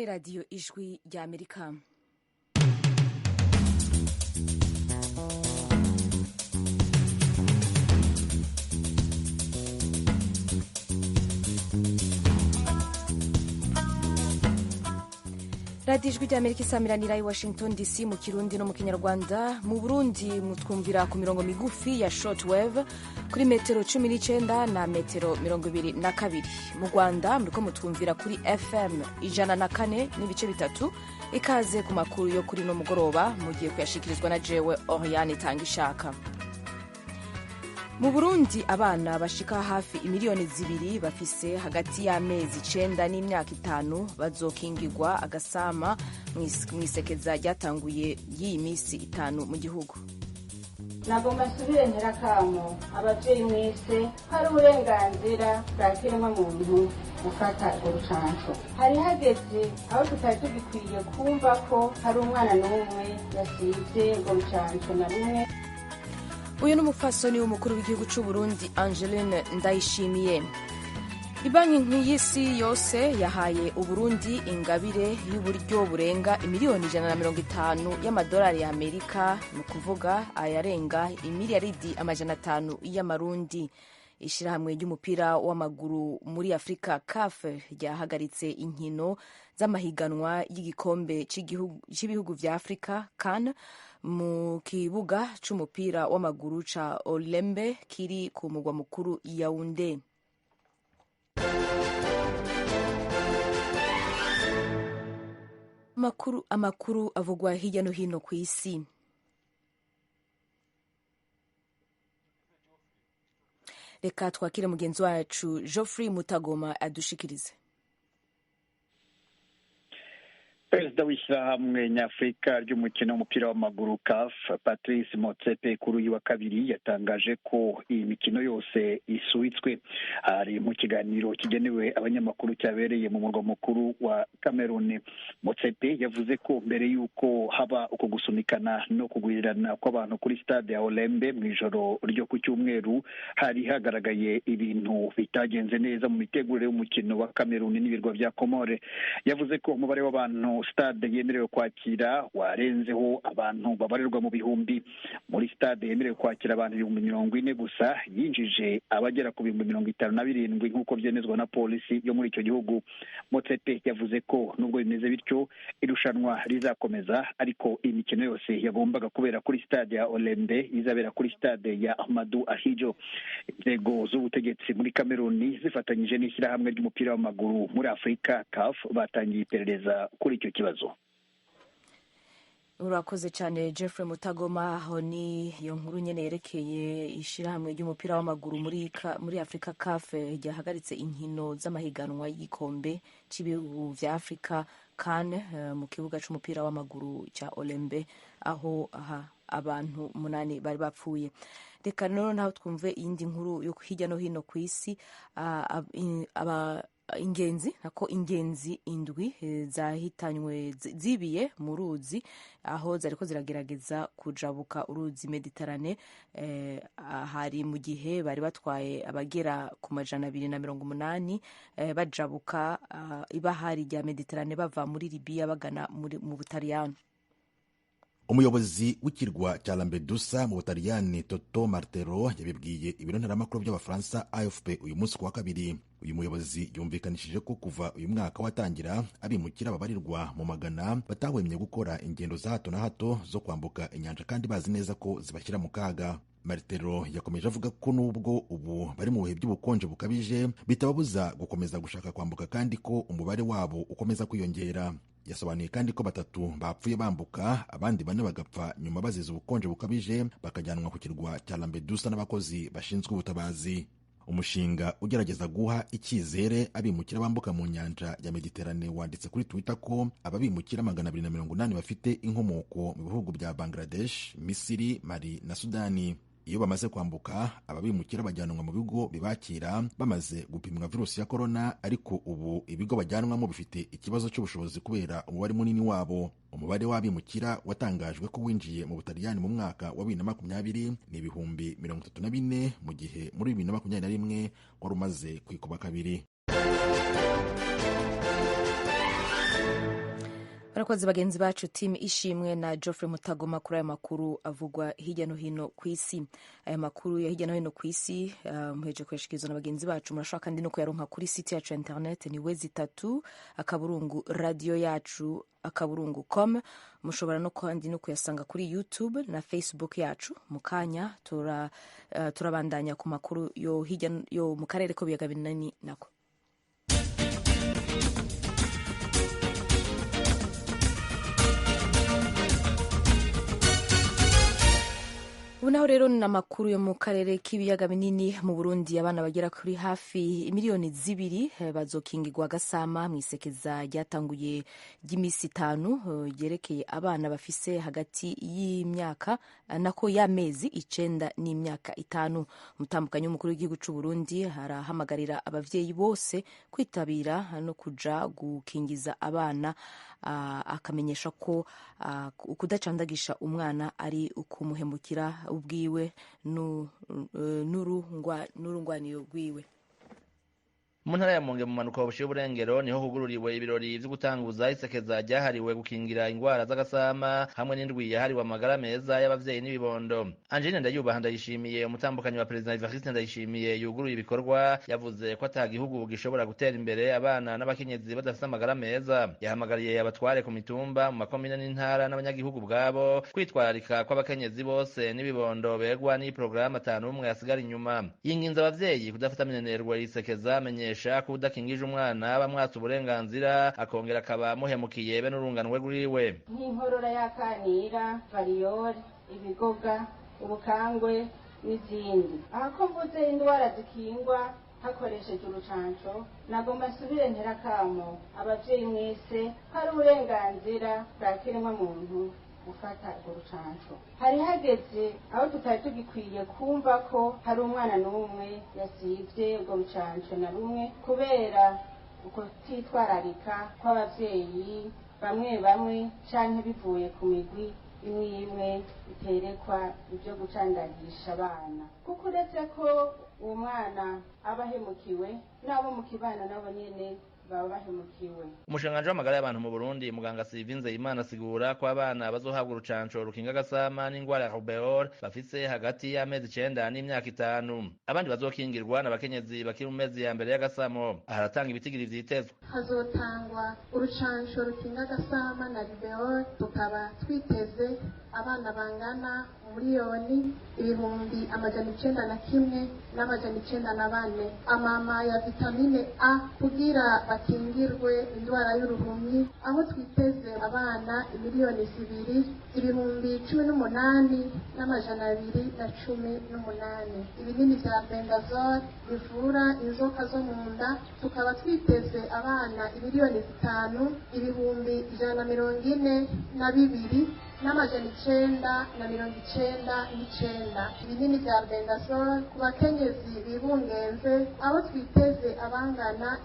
radiyo ijwi rya Amerika. radiyo ijwi rya Amerika isamiranira i Washington DC mu Kirundi no mu Kinyarwanda. Mu Burundi mutwumvira ku mirongo migufi ya shortwave kuri metero 19 na metero 22. Mu Rwanda muriko mutwumvira kuri FM 104 n'ibice bitatu. Ikaze ku makuru yo kuri no mugoroba mugiye kuyashikirizwa na jewe Oriane Tangishaka. Mu Burundi abana bashika hafi imiliyoni 2 bafise hagati y'amezi 9 n'imyaka 5 bazokingirwa agasama mwisekeza ryatanguye y'iyi misi 5 mu gihugu. Nagomba nsubire nterakamo abavyeyi mwese hari uburenganzira bwa kiremwamuntu gufata urucanco. Hari hageze aho tutari tugikwiye kumva ko hari umwana n'umwe yasize urwo rucanco na rumwe. Uyu ni umufasoni w'umukuru w'igihugu cy'u Burundi Angeline Ndayishimiye. Ibanki y'isi yose yahaye Uburundi ingabire y'uburyo burenga imiliyoni 150 y'amadolari ya Amerika, ni ukuvuga ayarenga imiliyaridi 500 y'amarundi. Ishirahamwe ry'umupira w'amaguru muri Afrika CAF ryahagaritse inkino z'amahiganwa y'igikombe cy'ibihugu vya Afrika CAN mu kibuga c'umupira w'amaguru ca Olembe kiri ku mugwa mukuru Yaounde. Amakuru avugwa hirya no hino ku isi. Reka twakire mugenzi wacu Geoffrey Mutagoma adushikirize. Perezida w'ishyirahamwe nyafurika ry'umukino w'umupira w'amaguru CAF Patrice Motsepe kuri uyu wa kabiri yatangaje ko iyi mikino yose isubitswe. Ari mu kiganiro kigenewe abanyamakuru cyabereye mu murwa mukuru wa Cameroon. Motsepe yavuze ko mbere y'uko haba uko gusunikana no kugwirirana kw'abantu kuri stade ya Olembe mu ijoro ryo ku cyumweru hari hagaragaye ibintu bitagenze neza mu mitegurire y'umukino wa Cameroon n'ibirwa bya Comore. Yavuze ko umubare w'abantu stade yemerewe kwakira warenzeho abantu babarirwa mu bihumbi. Muri stade yemerewe kwakira abantu 40,000 gusa yinjije abagera ku 57,000 nk'uko byemezwa na polisi yo muri icyo gihugu. Motsepe yavuze ko nubwo bimeze bityo irushanwa rizakomeza, ariko imikino yose yagombaga kubera kuri stade ya Olembe izabera kuri stade ya Ahmadou Ahidjo. Inzego z'ubutegetsi muri Cameroon zifatanyije n'ishyirahamwe ry'umupira w'amaguru muri Afrika CAF batangiye iperereza kuri icyo kibazo. Urakoze cyane Geoffrey Mutagoma. Aho ni iyo nkuru nyene yerekeye ishirahamwe ry'umupira w'amaguru muri Afrika CAF ryahagaritse inkino z'amahiganwa y'igikombe cy'ibihugu vya Afrika CAN mu kibuga c'umupira w'amaguru cya Olembe, aho abantu 8 bari bapfuye. Reka none naho twumve iyindi nkuru yo hirya no hino ku isi. Ingenzi 7 zahitanywe zibiye mu ruzi aho zariko ziragerageza kujabuka uruzi Mediterane. Hari mu gihe bari batwaye abagera ku 280 bajabuka ibahari rya Mediterane bava muri Libya bagana mu Butaliyani. Umuyobozi w'ikirwa cya Lampedusa mu Butaliyani Toto Martero yabibwiye ibiro ntaramakuru by'abafaransa AFP uyu munsi kuwa kabiri. Uyu muyobozi yumvikanishije ko kuva uyu mwaka watangira abimukira babarirwa mu magana batahwemye gukora ingendo za hato na hato zo kwambuka inyanja kandi bazi neza ko zibashyira mu kaga. Martero yakomeje avuga ko nubwo ubu bari mu bihe by'ubukonje bukabije bitababuza gukomeza gushaka kwambuka kandi ko umubare wabo ukomeza kwiyongera. Yasobanuye kandi ko 3 bapfuye bambuka, abandi 4 bagapfa nyuma bazize ubukonje bukabije bakajyanwa ku kirwa cya Lampedusa n'abakozi bashinzwe ubutabazi. Umushinga ugerageza guha icyizere abimukira bambuka mu nyanja ya Mediterane wanditse kuri Twitter ko ababimukira 280 bafite inkomoko mu bihugu bya Bangladesh, Misiri, Mali na Sudani. Iyo bamaze kwambuka ababimukira bajyanwa mu bigo bibakira bamaze gupimwa virusi ya corona, ariko ubu ibigo bajyanwamo bifite ikibazo cy'ubushobozi kubera umubare munini wabo. Umubare w'abimukira watangajwe ko winjiye mu Butaliyani mu mwaka wa 2020 ni 34,000 mu gihe muri 2021 wari umaze kwikuba kabiri. barakoze bagenzi bacu Tim Ishimwe na Geoffrey Mutagoma kuri aya makuru avugwa hirya no hino ku isi. Aya makuru ya hirya no hino ku isi muheje kweshikirizwa na bagenzi bacu. Murashobora kandi no kuyaronka kuri site yacu ya internet ni wezi3 akaburungu radio yacu akaburungu.com. Mushobora no kandi no kuyasanga kuri YouTube na Facebook yacu. Mukanya turabandanya ku makuru yo hirya yo mu karere ko biyaga binini nako. Ubu naho rero ni amakuru yo mu karere k'ibiyaga binini mu Burundi. Abana bagera kuri hafi miliyoni 2 bazokingirwa agasama mwisekeza ryatanguye ry'imisi 5 ryerekeye abana bafise hagati y'imyaka nako y'amezi 9 n'imyaka 5. Umutambukanyi w'umukuru w'igihugu c'u Burundi harahamagarira abavyeyi bose kwitabira no kuja gukingiza abana, akamenyesha ko kudacandagisha umwana ari ukumuhemukira ubwiwe n'urungwaniro rwiwe. Mu ntara ya Monge mu manuko bushiye Burengero niho hugururiwe ibirori vyo gutanguza isekeza ryahariwe gukingira ingwara z'agasama hamwe n'indwi yahariwe amagara meza y'abavyeyi n'ibibondo. Angeline Ndayubaha Ndayishimiye umutambukanyi wa President Evariste Ndayishimiye yuguruye ibikorwa, yavuze ko ata gihugu gishobora gutera imbere abana n'abakenyezi badafite amagara meza. Yahamagariye abatware ku mitumba mu makomine n'intara n'abanyagihugu bwabo kwitwararika kw'abakenyezi bose n'ibibondo begwa ni programme 5 yasigara inyuma. Yinginze abavyeyi kudafata minenerwa isekeza amenyesha kudakingije umwana bamwatsa uburenganzira akongera akaba muhemukiye be n'urunganwe rwiwe. Nk'inkorora y'akanira, variole, ibigoga, ubukangwe n'izindi. Ahako mvuze indwara zikingwa hakoresheje urucanco, nagomba nsubire nterakamo abavyeyi mwese hari uburenganzira bwa kiremwamuntu gufata urucanco. Hari hageze aho tutari tugikwiye kumva ko hari umwana n'umwe yasivye ubwo rucanco na rumwe kubera uko titwararika kw'abavyeyi bamwe canke bivuye ku migwi imwe iterekwa ibyo gucandagisha abana. Kuko uretse ko uwo mwana aba ahemukiwe n'abo mu kibana nabo nyene baba bahemukiwe. Umushikiranganji w'amagara y'abantu mu Burundi muganga Sylvain Nzeyimana asigura ko abana bazohabwa urucanco rukinga agasama n'ingwara ya rubeole bafise hagati y'amezi 9 n'imyaka 5. Abandi bazokingirwa n'abakenyezi bakiri mu mezi ya mbere y'agasamo. Aharatanga ibitigiri vyitezwe. Hazotangwa urucanco rukinga agasama na rubeole, tukaba twiteze abana bangana miliyoni 901 n'amajana 94 amama ya vitamine A kugira bakingirwe indwara y'uruhumyi, aho twiteze abana miliyoni 2,018 n'amajana 218. Ibinini vya Bendazole bivura inzoka zo mu nda, tukaba twiteze abana miliyoni 5,142 n'amajana 999. Ibinini vya Bendazole ku bakenyezi bibungenze, aho twiteze abangana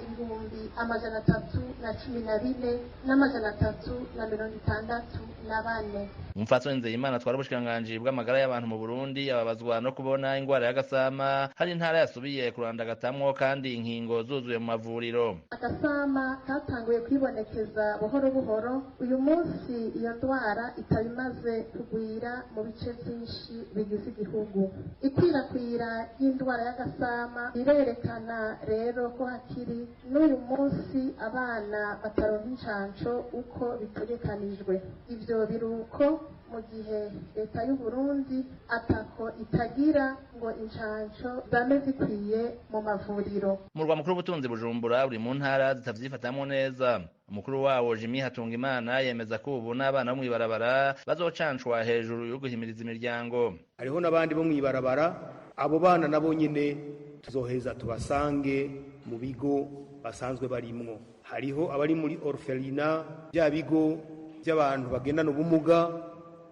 314 n'amajana 364. Umupfasoni Nzeyimana atwara ubushikiranganji bw'amagara y'abantu mu Burundi ababazwa no kubona ingwara y'agasama hari intara yasubiye kurandagatamwo kandi inkingo zuzuye mu mavuriro. Agasama katanguye kwibonekeza buhoro buhoro. Uyu munsi iyo ndwara itabimaze kugwira mu bice byinshi bigize igihugu. Ikwirakwira y'indwara y'agasama irerekana rero ko hakiri n'uyu munsi abana bataronka incanco uko bitegekanijwe. Ivyo biruko mu gihe leta y'u Burundi atako itagira ngo incanco zame zikwiye mu mavuriro. Murwa mukuru w'ubutunzi Bujumbura uri mu ntara zitavyifatamwo neza. Umukuru wawo Jimmy Hatungimana yemeza ko ubu n'abana bo mwibarabara bazocancwa hejuru yo guhimiriza imiryango. Hariho n'abandi bo mwibarabara, abo bana nabo nyene tuzoheza tubasange mu bigo basanzwe barimwo. Hariho abari muri orphelinat, bya bigo by'abantu bagendana ubumuga,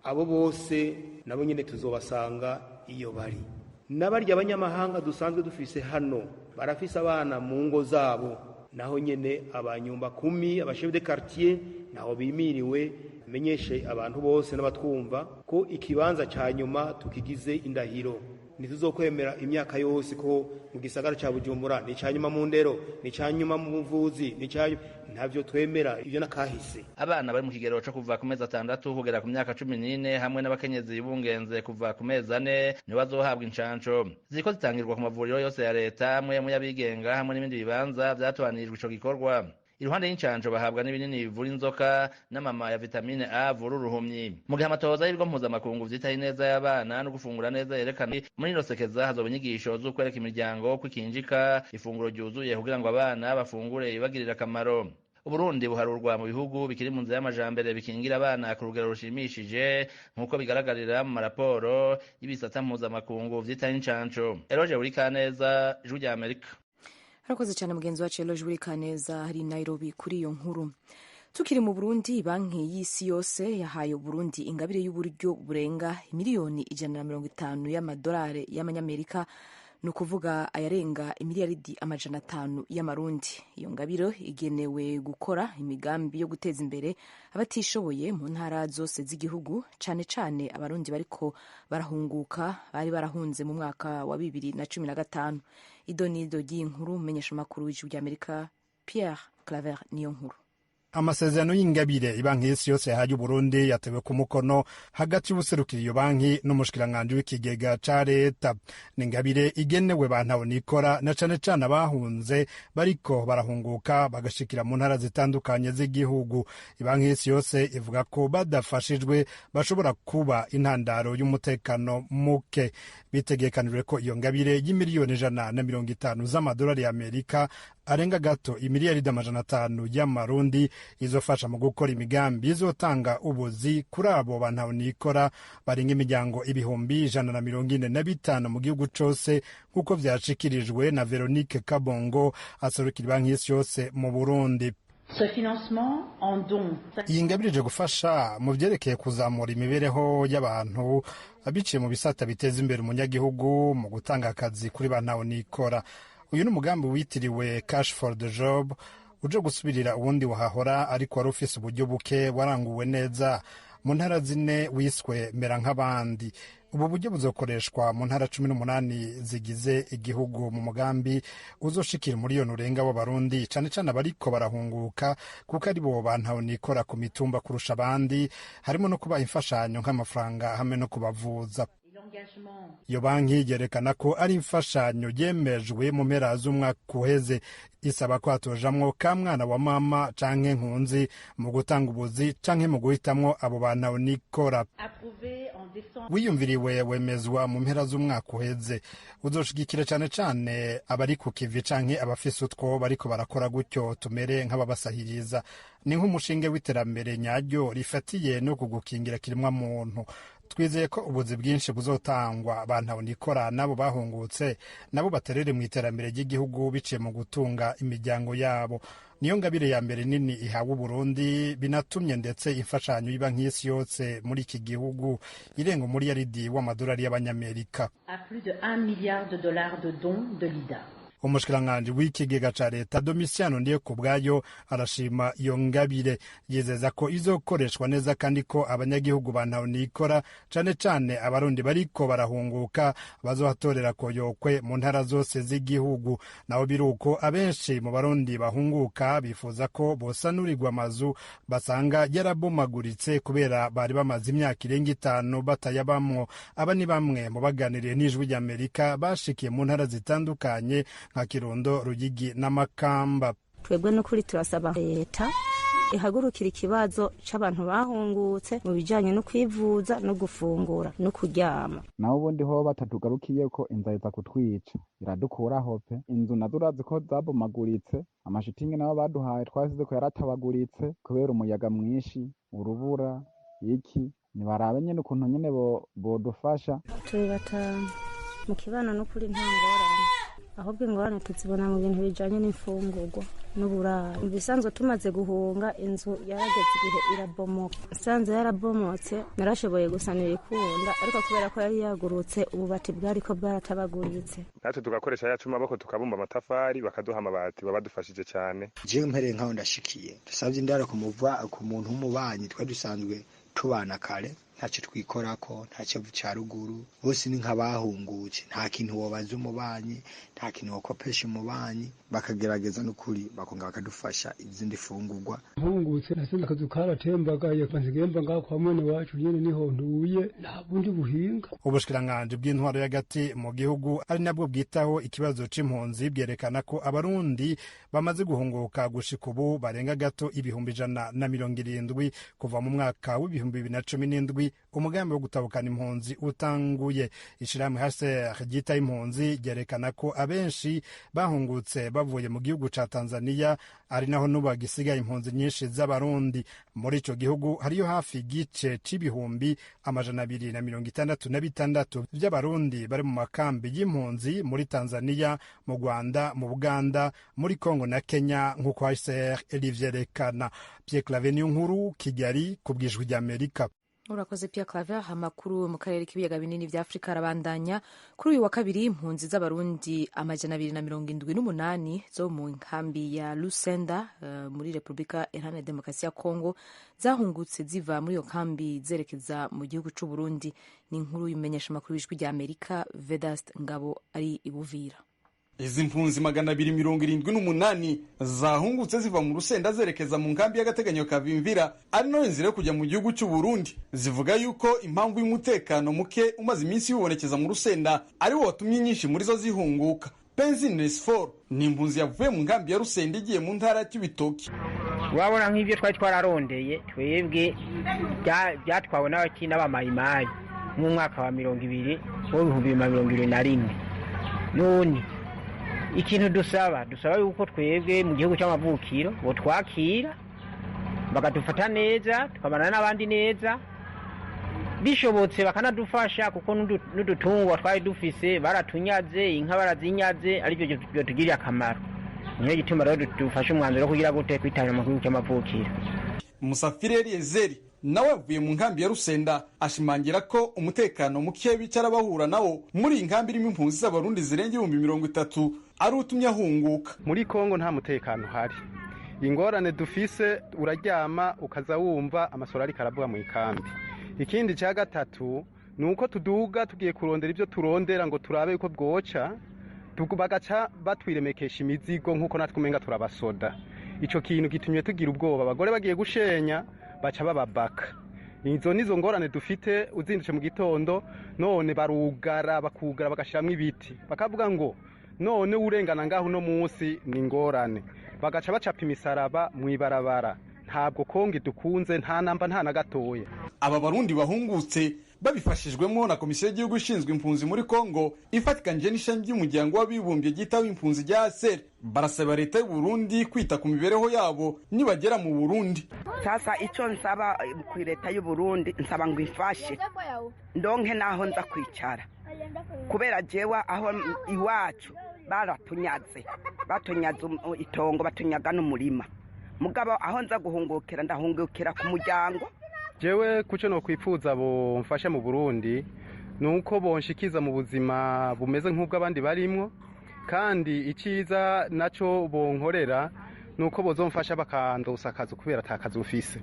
abo bose nabo nyene tuzobasanga iyo bari. N'abarya abanyamahanga dusanzwe dufise hano barafise abana mu ngo zabo, naho nyene abanyumba 10 abachef de quartier naho bimiriwe. Menyeshe abantu bose n'abatwumva ko ikibanza ca nyuma tukigize indahiro ntituzokwemera imyaka yose ko mu gisagara ca Bujumbura ni canyuma mu ndero ni canyuma mu buvuzi ni canyuma, ntavyo twemera, ivyo nakahise. Abana bari mu kigero co kuva ku mezi 6 kugera ku myaka 14 hamwe n'abakenyezi bungenze kuva ku mezi 4 nibo bazohabwa incanco ziko zitangirwa ku mavuriro yose ya leta amwe mu yabigenga hamwe n'ibindi bibanza vyatoanirijwe ico gikorwa. Iruhande y'incanco bahabwa n'ibinini bivura inzoka n'amama ya vitamine A avura uruhumyi. Mu gihe amatohoza y'ibigo mpuzamakungu vyitaye neza y'abana no gufungura neza yerekana muri ino sekeza hazoba inyigisho z'ukwereka imiryango kwikinjika ifunguro ryuzuye kugira ngo abana bafungure ibagirira akamaro. Uburundi buharurwa mu bihugu bikiri mu nzira y'amajambere bikingira abana ku rugero rushimishije nk'uko bigaragarira mu maraporo y'ibisata mpuzamakungu vyitaye incanco. Eroje Burikaneza, Ijwi rya Amerika. Harakoze cyane mugenzi wacu Eloge Burikaneza hari Nairobi kuri iyo nkuru. Tukiri mu Burundi, banki y'isi yose yahaye Burundi ingabire y'uburyo burenga miliyoni 150 y'amadolari y'amanyamerika, ni ukuvuga ayarenga imiliyaridi 500 y'amarundi. Iyo ngabiro igenewe gukora imigambi yo guteza imbere abatishoboye mu ntara zose z'igihugu, cane cane abarundi bariko barahunguka bari barahunze mu mwaka wa 2015. Idonido ry'inkuru menyesha makuru w'Ijwi ry'Amerika Pierre Claver niyo nkuru. Amasezerano y'ingabire ibanki y'isi yose yahaye Burundi yatewe ku mukono hagati y'ubuserukira iyo banki n'umushikiranganje w'ikigega ca leta. Ni ingabire igenewe bantu nikora na cane cane abahunze bariko barahunguka bagashikira mu ntara zitandukanye z'igihugu. Ibanki y'isi yose ivuga ko badafashijwe bashobora kuba intandaro y'umutekano muke. Bitegekanijwe ko iyo ngabire y'imiliyoni 150 z'amadolari y'Amerika arenga gato imiliyaridi 500 y'amarundi izofasha mu gukora imigambi izotanga ubuzi kuri abo bantu nikora barenga imiryango 145 mu gihugu cose, nk'uko vyashikirijwe na Veronique Kabongo aserukira banki y'isi yose mu Burundi. Iyi ngabire ije gufasha mu vyerekeye kuzamura imibereho y'abantu biciye mu bisata biteza imbere umunyagihugu mu gutanga akazi kuri bantu nikora. Uyu ni umugambi witiriwe Cash for the Job uje gusubirira uwundi wahahora ariko wari ufise uburyo buke waranguwe neza mu ntara zine wiswe Mera nk'abandi. Ubu buryo buzokoreshwa mu ntara 18 zigize igihugu mu mugambi uzoshikira miliyoni urenga w'abarundi cane cane abariko barahunguka kuko ari bo bantu nikora ku mitumba kurusha abandi, harimo no kuba imfashanyo nk'amafaranga hamwe no kubavuza. Iyo banki yerekana ko ari imfashanyo yemejwe mu mpera z'umwaka uheze, isaba ko hatojamwo ka mwana wa mama canke nkunzi mu gutanga ubuzi canke mu guhitamwo abo bantu nikora. Wiyumviriwe wemezwa mu mpera z'umwaka uheze, uzoshigikira cane cane abari ku kivi canke abafise utwo bariko barakora gutyo tumere nk'ababasahiriza. Ni nk'umushinge w'iterambere nyaryo rifatiye no kugukingira kirimwa muntu. Twizeye ko ubuzi bwinshi buzotangwa abantu nikora nabo bahungutse nabo baterere mu iterambere ry'igihugu biciye mu gutunga imiryango yabo. Niyo ngabire ya mbere nini ihawe Burundi, binatumye ndetse imfashanyo y'Ibanki y'isi yose muri iki gihugu irenga umiliyaridi w'amadolari y'abanyamerika. À plus de 1 milliard de dollars de dons de l'IDA. Umushikiranganje w'ikigega ca leta Domitiano Ndiyekubwayo arashima iyo ngabire, yizeza ko izokoreshwa neza kandi ko abanyagihugu bantu nikora cane cane abarundi bariko barahunguka bazohatorera koyokwe mu ntara zose z'igihugu. Naho biruko abenshi mu barundi bahunguka bifuza ko bosanurirwa amazu basanga yarabomaguritse kubera bari bamaze imyaka irenga 5 batayabamwo. Aba ni bamwe mu baganiriye n'Ijwi ry'Amerika bashikiye mu ntara zitandukanye nka Kirundo, Ruyigi n'Amakamba. Twebwe n'ukuri turasaba leta ihagurukira ikibazo c'abantu bahungutse mu bijanye no kwivuza no gufungura no kuryama. Naho ubundi ho batatugarukiye ko inzara iza kutwica iradukuraho pe. Inzu nazo urazi ko zabomaguritse, amashitingi nabo baduhaye twasize ko yaratabaguritse kubera umuyaga mwinshi, urubura iki. Nibarabe nyene ukuntu nyene bodufasha. Turi batanu mu kibano n'ukuri nta ngorane, ahubwo ingorane tuzibona mu bintu bijanye n'imfungurwa n'uburaro. Ibisanzwe tumaze guhunga inzu yarageze igihe irabomoka, isanze yarabomotse narashoboye gusanira ikunda, ariko kubera ko yari yagurutse ububati bwariko bwaratabaguritse. Natwe tugakoresha yacu maboko tukabumba amatafari bakaduha amabati, babadufashije cyane. Je mpereye nkaho ndashikiye dusavye indaro ku muntu w'umubanyi twa dusanzwe tubana kare, ntacyo twikorako ntacyo ca ruguru bose ni nk'abahungutse nta kintu wobaza umubanyi nta kintu wokopesha umubanyi bakagerageza n'ukuri bakonga bakadufasha izindi fungurwa mpungutse nasenze akazu karatembagaye kanzigemba ngaho kwa mwene wacu nyene niho ntuye nta bundi buhinga. Ubushikiranganji bw'intwaro y'agati mu gihugu ari nabwo bwitaho ikibazo c'impunzi bwerekana ko abarundi bamaze guhunguka gushika ubu barenga gato 170 kuva mu mwaka w'2017 umugambi wo gutabukana impunzi utanguye. Ishirahamwe HCR ryita impunzi ryerekana ko abenshi bahungutse bavuye mu gihugu ca Tanzania ari naho n'ubagisigaye impunzi nyinshi z'abarundi. Muri ico gihugu hariyo hafi igice c'ibihumbi 266 vy'abarundi bari mu makambi y'impunzi muri Tanzania, mu Rwanda, mu Buganda, muri Kongo na Kenya nk'uko HCR rivyerekana. Pierre Claver Niyonkuru, Kigali, ku bw'Ijwi ry'Amerika. Urakoze Pierre Claver. Amakuru mu karere k'ibiyaga binini vya Afrika arabandanya. Kuri uyu wa kabiri impunzi z'abarundi 278 zo mu nkambi ya Lusenda muri Republika Iharanira Demokarasi ya Kongo zahungutse ziva muri iyo kambi zerekeza mu gihugu c'u Burundi. Ni inkuru y'umumenyesha makuru w'Ijwi ry'Amerika Vedast Ngabo ari i Buvira. Izi mpunzi 278 zahungutse ziva mu Rusenda zerekeza mu nkambi y'agateganyo ka Bimvira ari no nzira yo kujya mu gihugu cy'u Burundi. Zivuga yuko impamvu y'umutekano muke umaze iminsi yibonekeza mu Rusenda ari wo watumye nyinshi muri zo zihunguka. Penzinesfor ni impunzi yavuye mu nkambi ya Rusenda igiye mu ntara y'Ibitoki. Wabona nk'ibyo twari twararondeye twebwe byatwawe n'abakina b'amayimayi mu mwaka wa 2021 none ikintu dusaba yuko twebwe mu gihugu cy'amavukiro bo twakira bakadufata neza tukabana n'abandi neza bishobotse bakanadufasha kuko n'udutungwa twari dufise baratunyaze inka barazinyaze aribyo byo tugirira akamaro. Niyo gituma rero dufashe umwanzuro kugira gute kwitana mu gihugu cy'amavukiro. Musafiri Eliezer nawe avuye mu nkambi ya Rusenda ashimangira ko umutekano muke bicara bahura nawo muri inkambi irimo impunzi z'abarundi zirenga 30,000 ari utumye ahunguka. Muri Kongo nta mutekano hari, ingorane dufise uraryama ukaza wumva amasoro ari karavuga mu ikambi. Ikindi cya gatatu nuko tuduga tugiye kurondera ibyo turondera ngo turabe uko bwoca bagaca batwiremekesha imizigo nkuko natwe umenga turabasoda. Ico kintu gitumye tugira ubwoba, abagore bagiye gushenya baca bababaka. Izo nizo ngorane dufite. Uzindutse mu gitondo none barugara bakugara bagashiramwe ibiti bakavuga ngo none urengana ngaho no munsi ni ngorane, bagaca bacapa imisaraba mu ibarabara. Ntabwo Kongo dukunze nta namba nta na gatoya. Aba barundi bahungutse babifashijwemo na komisiyo y'igihugu ishinzwe impunzi muri Kongo ifatikanje n'ishami ry'umuryango w'abibumbye ryitaho impunzi rya HCR. Barasaba leta y'u Burundi kwita ku mibereho yabo nibagera mu Burundi. Sasa icyo nsaba ku leta y'u Burundi nsaba ngo ifashe ndonke naho nza kwicara, kubera jewa aho iwacu baratunyaze itongo batunyaga n'umurima, mugabo aho nza guhungukira ndahungukira ku muryango. Jewe kuco no kwipfuza bo mfashe mu Burundi nuko bonshikiza mu buzima bumeze nk'ubwo abandi barimwo, kandi iciza naco bonkorera nuko bozomfasha bakandosa akazi kubera atakazi ufise.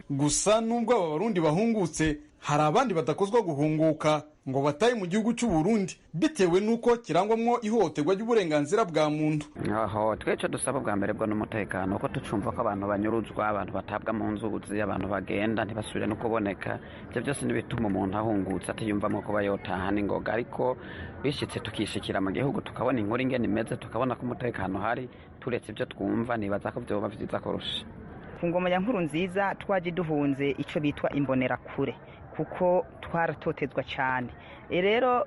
Gusa nubwo aba barundi bahungutse hari abandi badakozwa guhunguka ngo bataye mu gihugu cy'u Burundi bitewe nuko kirangwamwo ihohoterwa ry'uburenganzira bwa muntu. Aho tweco dusaba bwa mbere bwo n'umutekano ko tucumva ko abantu banyuruzwa, abantu batabwa mu nzuzi, abantu bagenda ntibasubire no kuboneka. Ibyo byose nibituma umuntu ahungutse atiyumvamo ko bayotaha n'ingoga, ariko bishitse tukishikira mu gihugu tukabona inkuru ingene imeze, tukabona ko umutekano hari, turetse ibyo twumva nibaza ko byo bavyiza korusha. Ku ngoma ya Nkurunziza twaje duhunze ico bitwa imbonerakure kuko twaratotezwa cyane. Rero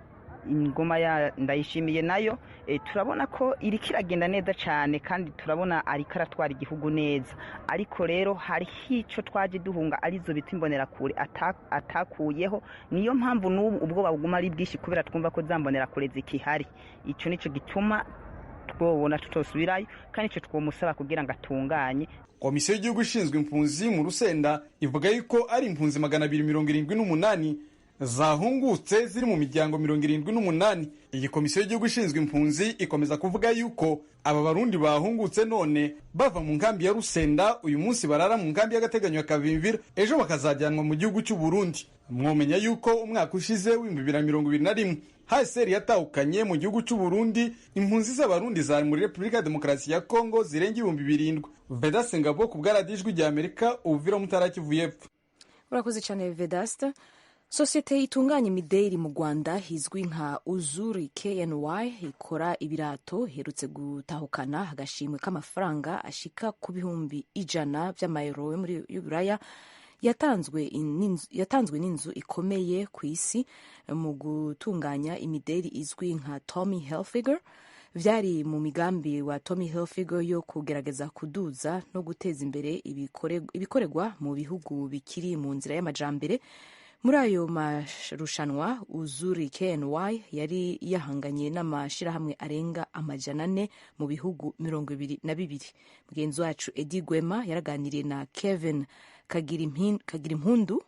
ingoma ya Ndayishimiye nayo turabona ko iri kiragenda neza cyane kandi turabona ari karatwara igihugu neza, ariko rero hari hico twaje duhunga arizo bita imbonerakure atakuyeho. Niyo mpamvu n'ubu ubwo baguma ari bwishi kubera twumva ko zambonerakure zikihari. Ico nico gituma twobona tutosubirayo kandi ico twomusaba kugira ngo atunganye. Komisiyo y'igihugu ishinzwe impunzi mu Rusenda ivuga yuko ari impunzi 278 zahungutse ziri mu miryango 78. Iyi komisiyo y'igihugu ishinzwe impunzi ikomeza kuvuga yuko aba barundi bahungutse none bava mu nkambi ya Rusenda uyu munsi barara mu nkambi y'agateganyo ya Kavimvira, ejo bakazajyanwa mu gihugu cy'u Burundi. Mwomenya yuko umwaka ushize w'2021 HCR yatahukanye mu gihugu cy'u Burundi impunzi z'abarundi zari muri Repubulika ya Demokarasi ya Kongo zirenga 7,000. Vedaste Ngabo ku bwaradijwi rya Amerika Uvira Mutara Kivu y'Epfo. Urakoze cyane Vedaste. Sosiyete itunganya imideri mu Rwanda izwi nka Uzuri KNY ikora ibirato herutse gutahukana agashimwe k'amafaranga ashika ku bihumbi 100 by'amayero muri Buraya yatanzwe n'inzu ikomeye ku isi mu gutunganya imideri izwi nka Tommy Hilfiger. Vyari mu migambi wa Tommy Hilfiger yo kugerageza kuduza no guteza imbere ibikorerwa mu bihugu bikiri mu nzira y'amajambere. Muri ayo marushanwa Uzuri KNY yari yahanganye n'amashirahamwe arenga 400 mu bihugu 22. Mugenzi wacu Eddie Gwema yaraganiriye na Kevin Kagirimpundu,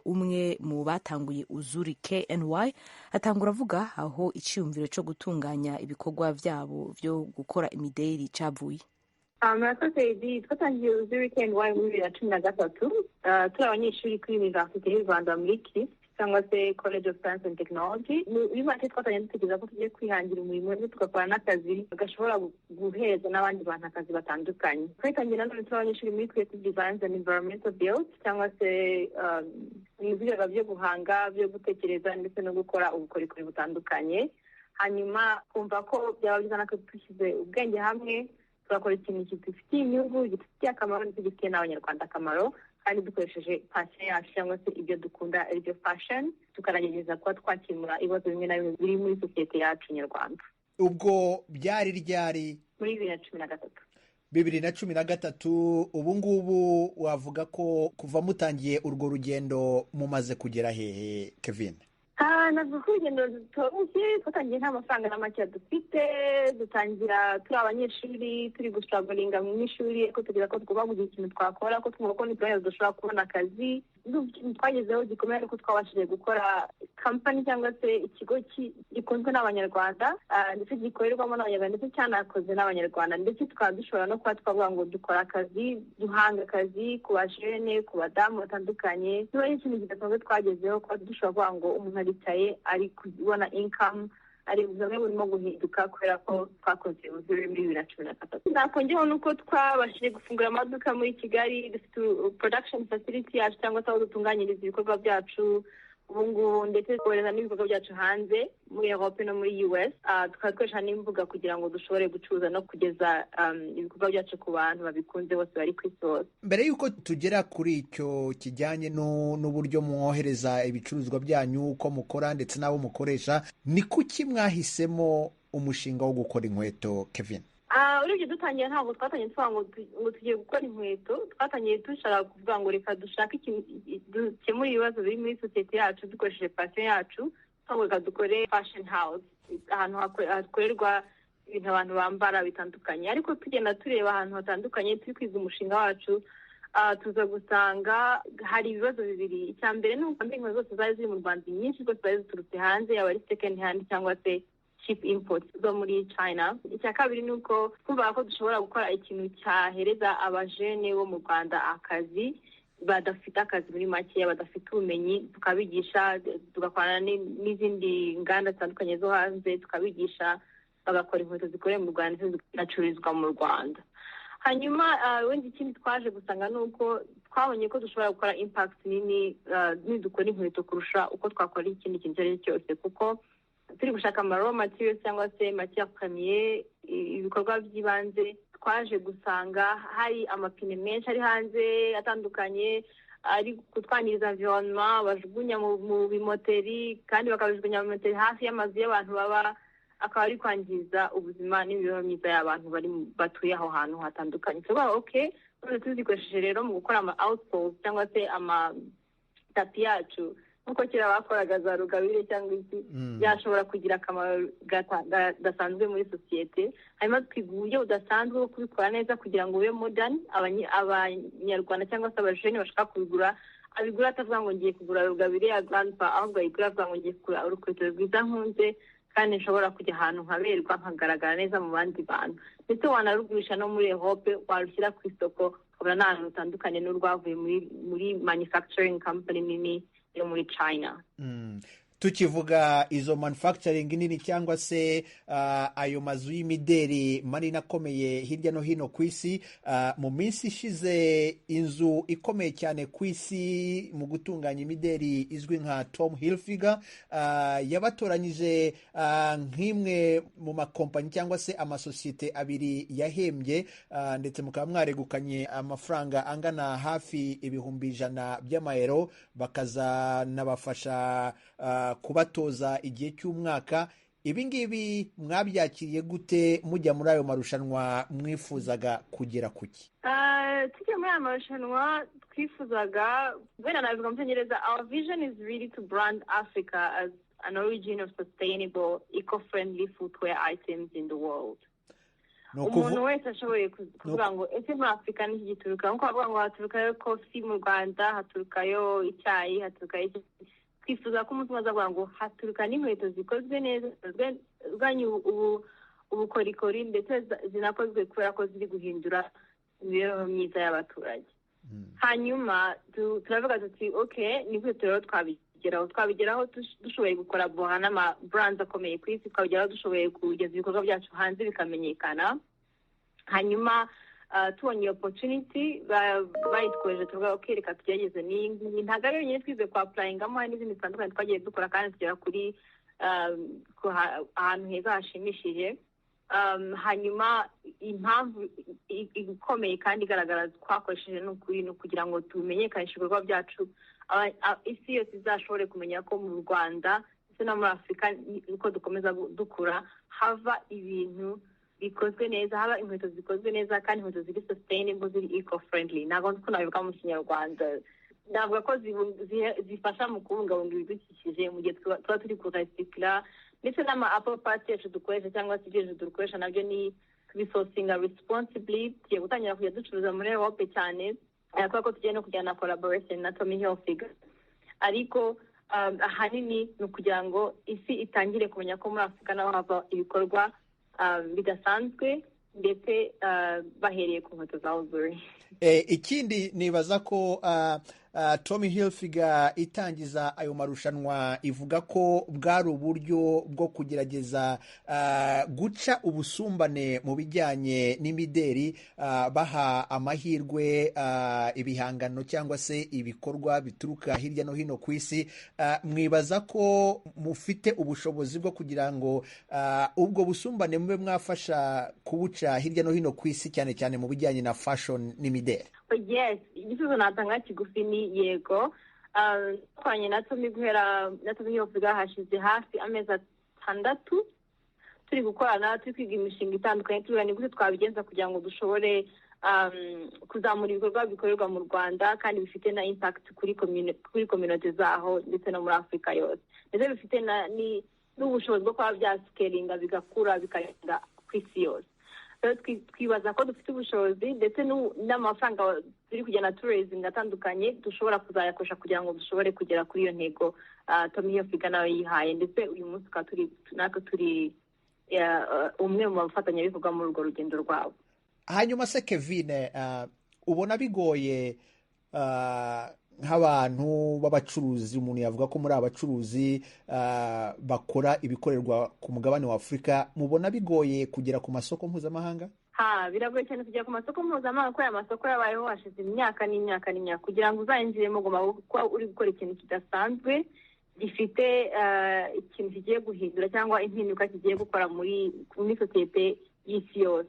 umwe mu batanguye Uzuri KNY, atangura avuga aho icyumviro cyo gutunganya ibikorwa byabo byo gukora imideri cavuye. Murakoze. Twatangiye Uzuri KNY muri 2013 turi abanyeshuri kuri Universite y'u Rwanda muri KIS cyangwa se College of Science and Technology. Uyu mwaka twatangiye dutekereza ko tugiye kwihangira umurimo ndetse tugakora n'akazi gashobora guheza n'abandi bantu akazi batandukanye. Twatangiye nanone turi abanyeshuri muri Creative Designs and Environmental Build cyangwa se ibyo byo guhanga, byo gutekereza ndetse no gukora ubukorikori butandukanye. Hanyuma kumva ko byaba byiza natwe dushyize ubwenge hamwe turakora ikintu gifitiye inyungu, gifitiye akamaro ndetse gifitiye n'abanyarwanda akamaro, kandi dukoresheje passion yacu cyangwa se ibyo dukunda aribyo fashion, tukaragerageza kuba twakemura ibibazo bimwe na bimwe biri muri sosiyete yacu nyarwanda. Ubwo byari ryari? Muri 2013. 2013. Ubu ngubu wavuga ko kuva mutangiye urwo rugendo mumaze kugera hehe Kevin? Navuga ko urugendo rutoroshye, twatangiye nta mafaranga na make dufite, dutangira turi abanyeshuri turi gustragolinga mu ishuri, ariko tugira ko tugomba kugira ikintu twakora, ko twumva ko nitubaheza dushobora kubona akazi. Ikintu twagezeho gikomeye ariko twabashije gukora company cyangwa se ikigo gikunzwe n'abanyarwanda ndetse gikorerwamo n'abanyarwanda ndetse cyanakoze n'abanyarwanda, ndetse tukaba dushobora no kuba twavuga ngo dukora akazi, duhanga akazi ku bajene, ku badamu batandukanye. Niba ari ikintu kidasanzwe twagezeho kuba dushobora kuvuga ngo umuntu aricaye ari kubona income, ari ubuzima burimo guhinduka kubera ko twakoze Uzuri muri 2013. Nakongeraho nuko twabashije gufungura amaduka muri Kigali, dufite production facility yacu cyangwa se aho dutunganyiriza ibikorwa byacu ubu ngubu, ndetse twohereza n'ibikorwa byacu hanze muri Europe no muri US. Tukakoresha n'imbuga kugira ngo dushobore gucuruza no kugeza ibikorwa byacu ku bantu babikunze bose bari ku isi hose. Mbere y'uko tugera kuri icyo kijyanye n'uburyo mwohereza ibicuruzwa byanyu, uko mukora ndetse n'abo mukoresha, ni kuki mwahisemo umushinga wo gukora inkweto Kevin? Urebye dutangiye ntabwo twatangiye tuvuga ngo tugiye gukora inkweto, twatangiye dushaka kuvuga ngo reka dushake ikintu dukemura ibibazo biri muri sosiyete yacu dukoresheje passion yacu, reka dukore fashion house, ahantu hakorerwa ibintu abantu bambara bitandukanye. Ariko tugenda tureba ahantu hatandukanye turi kwiga umushinga wacu, tuza gusanga hari ibibazo bibiri. Icya mbere ni uko inkweto zose zari ziri mu Rwanda nyinshi rwose zari ziturutse hanze, yaba ari second hand cyangwa se cheap imports zo muri China. Icya kabiri ni uko twumva ko dushobora gukora ikintu cyahereza abajene bo mu Rwanda akazi, badafite akazi muri make, badafite ubumenyi, tukabigisha, tugakorana n'izindi nganda zitandukanye zo hanze, tukabigisha bagakora inkweto zikorewe mu Rwanda zinacururizwa mu Rwanda. Hanyuma wenda ikindi twaje gusanga ni uko twabonye ko dushobora gukora impact nini nidukora inkweto kurusha uko twakora ikindi kintu icyo ari cyo cyose, kuko turi gushaka raw materials cyangwa se matière première, ibikorwa by'ibanze. Twaje gusanga hari amapine menshi ari hanze atandukanye ari kutwangiriza environnement, bajugunya mu bimoteri kandi bakabijugunya mu bimoteri hafi y'amazu y'abantu baba, akaba ari kwangiza ubuzima n'imibereho myiza y'abantu batuye aho hantu hatandukanye. Tuba okay, none tuzikoresheje rero mu gukora ama outsoles cyangwa se amatapi yacu, nkuko kera bakoraga za rugabire cyangwa iki, byashobora kugira akamaro gasanzwe muri sosiyete. Hanyuma twiga uburyo budasanzwe bwo kubikora neza kugira ngo ube modern, abanyarwanda cyangwa se abajene bashaka kubigura abigura atavuga ngo ngiye kugura rugabire ya grandpa, ahubwo ayigura avuga ngo ngiye kugura urukweto rwiza nkunze kandi nshobora kujya ahantu nkaberwa nkagaragara neza mu bandi bantu. Ndetse wanarugurisha no muri Europe, warushyira ku isoko ukabona n'ahantu rutandukanye n'urwavuye muri manufacturing company nini yo muri China. Tukivuga izo manufacturing nini cyangwa se ayo mazu y'imideri manini akomeye hirya no hino ku isi, mu minsi ishize inzu ikomeye cyane ku isi mu gutunganya imideri izwi nka Tom Hilfiger yabatoranyije nk'imwe mu makompanyi cyangwa se amasosiyete abiri yahembye, ndetse mukaba mwaregukanye amafaranga angana hafi ibihumbi 100 by'amayero, bakazanabafasha kubatoza igihe cy'umwaka. Ibi ngibi mwabyakiriye gute mujya muri ayo marushanwa mwifuzaga kugera kuki? Tujya muri ayo marushanwa twifuzaga, wenda nabivuga mu Cyongereza, our vision is really to brand Africa as an origin of sustainable, eco-friendly footwear items in the world. Umuntu wese ashoboye kuvuga ngo ese muri Afurika n'iki gituruka, nkuko bavuga ngo haturukayo kofi mu Rwanda, haturukayo icyayi, haturukayo twifuza ko umuntu azavuga ngo haturuka n'inkweto zikozwe neza, ziganye ubukorikori ndetse zinakozwe kubera ko ziri guhindura imibereho myiza y'abaturage. Hanyuma turavuga tuti okay, ni gute rero twabigeraho dushoboye gukora boha n'ama brands akomeye ku isi, twabigeraho dushoboye kugeza ibikorwa byacu hanze bikamenyekana. Hanyuma tubonye opportunity bayitweje tuvuga okay, reka tugerageze n'ingi. Ntabwo ari nyine twize kwa applyingamo, hari n'izindi zitandukanye twagiye dukora kandi tugera kuri ahantu heza hashimishije. Hanyuma impamvu ikomeye kandi igaragara twakoresheje n'ukuri no kugira ngo tumenyekanishe ibikorwa byacu, isi yose izashobore kumenya ko mu Rwanda ndetse no muri Afurika uko dukomeza dukura hava ibintu bikozwe neza, haba inkweto zikozwe neza kandi inkweto ziri sustainable, ziri eco-friendly. Ntabwo nzi ko nabivuga mu Kinyarwanda. Navuga ko zifasha mu kubungabunga ibidukikije mu gihe tuba turi kurecycla, ndetse n'ama apple parts yacu dukoresha cyangwa se ibyo dukoresha nabyo ni kubisourcinga responsibly. Tugiye gutangira kujya ducuruza muri Europe cyane, kubera ko tugiye no kujyana collaboration na Tommy Hilfiger. Ariko ahanini ni ukugira ngo isi itangire kumenya ko muri Afurika naho hava ibikorwa bidasanzwe ndetse bahereye ku nkweto za Ozuri. Ikindi nibaza ko Tommy Hilfiger itangiza ayo marushanwa ivuga ko bwari uburyo bwo kugerageza guca ubusumbane mu bijyanye n'imideri, baha amahirwe ibihangano cyangwa se ibikorwa bituruka hirya no hino ku isi. Mwibaza ko mufite ubushobozi bwo kugira ngo ubwo busumbane mube mwafasha kubuca hirya no hino ku isi, cyane cyane mu bijyanye na fashion n'imideri? Yes, igisubizo natanga kigufi ni yego. Twanye na Tommy Hilfiger hashize hafi amezi 6 turi gukorana, turi kwiga imishinga itandukanye, turi ni gute twabigenza kugira ngo dushobore kuzamura ibikorwa bikorerwa mu Rwanda kandi bifite na impact kuri community zaho ndetse no muri Afurika yose, ndetse bifite n'ubushobozi bwo kuba byascalinga bigakura bikagenda ku isi yose. Twibaza ko dufite ubushobozi ndetse n'amafaranga turi kugenda tourism atandukanye dushobora kuzayakoresha kugira ngo dushobore kugera kuri iyo ntego Tommy Hilfiger nawe yihaye, ndetse uyu munsi natwe turi umwe mu bafatanyabikorwa muri urwo rugendo rwabo. Hanyuma se Kevin, ubona bigoye nk'abantu b'abacuruzi, umuntu yavuga ko muri abacuruzi bakora ibikorerwa ku mugabane wa Afurika, mubona bigoye kugera ku masoko mpuzamahanga? Biragoye cyane kujya ku masoko mpuzamahanga kuko aya masoko yabayeho hashize imyaka n'imyaka n'imyaka. Kugira ngo uzayinjiremo ugomba kuba uri gukora ikintu kidasanzwe, gifite ikintu kigiye guhindura cyangwa impinduka kigiye gukora muri sosiyete y'isi yose.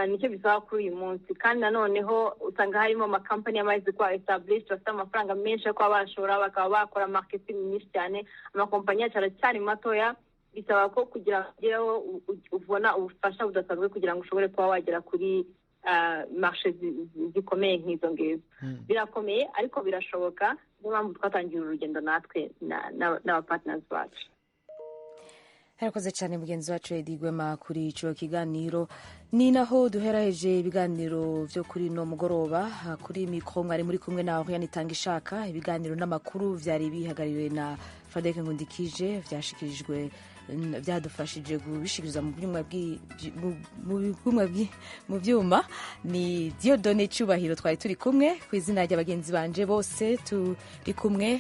Nicyo bisaba kuri uyu munsi. Kandi nanoneho usanga harimo amakampani amaze kuba established, bafite amafaranga menshi yo kuba bashora, bakaba bakora marketing nyinshi cyane. Amakompanyi yacu aracyari matoya, bisaba ko kugira ngo ubona ubufasha budasanzwe kugira ngo ushobore kuba wagera kuri marché zikomeye nk'izo ngizo. Birakomeye ariko birashoboka, niyo mpamvu twatangira urugendo natwe n'abapartners bacu. Harakoze cyane mugenzi wacu Edi Gwema kuri ico kiganiro. Ni naho duheraheje ibiganiro vyo kuri no mugoroba. Kuri mikro mwari muri kumwe na Oriane Itangishaka. Ibiganiro n'amakuru vyari bihagaririwe na Fadek Ngundikije, vyashikirijwe byadufashije kubishikiriza mu byuma ni Dieudonné Cyubahiro twari turi kumwe ku izina ry'abagenzi banje bose turi kumwe.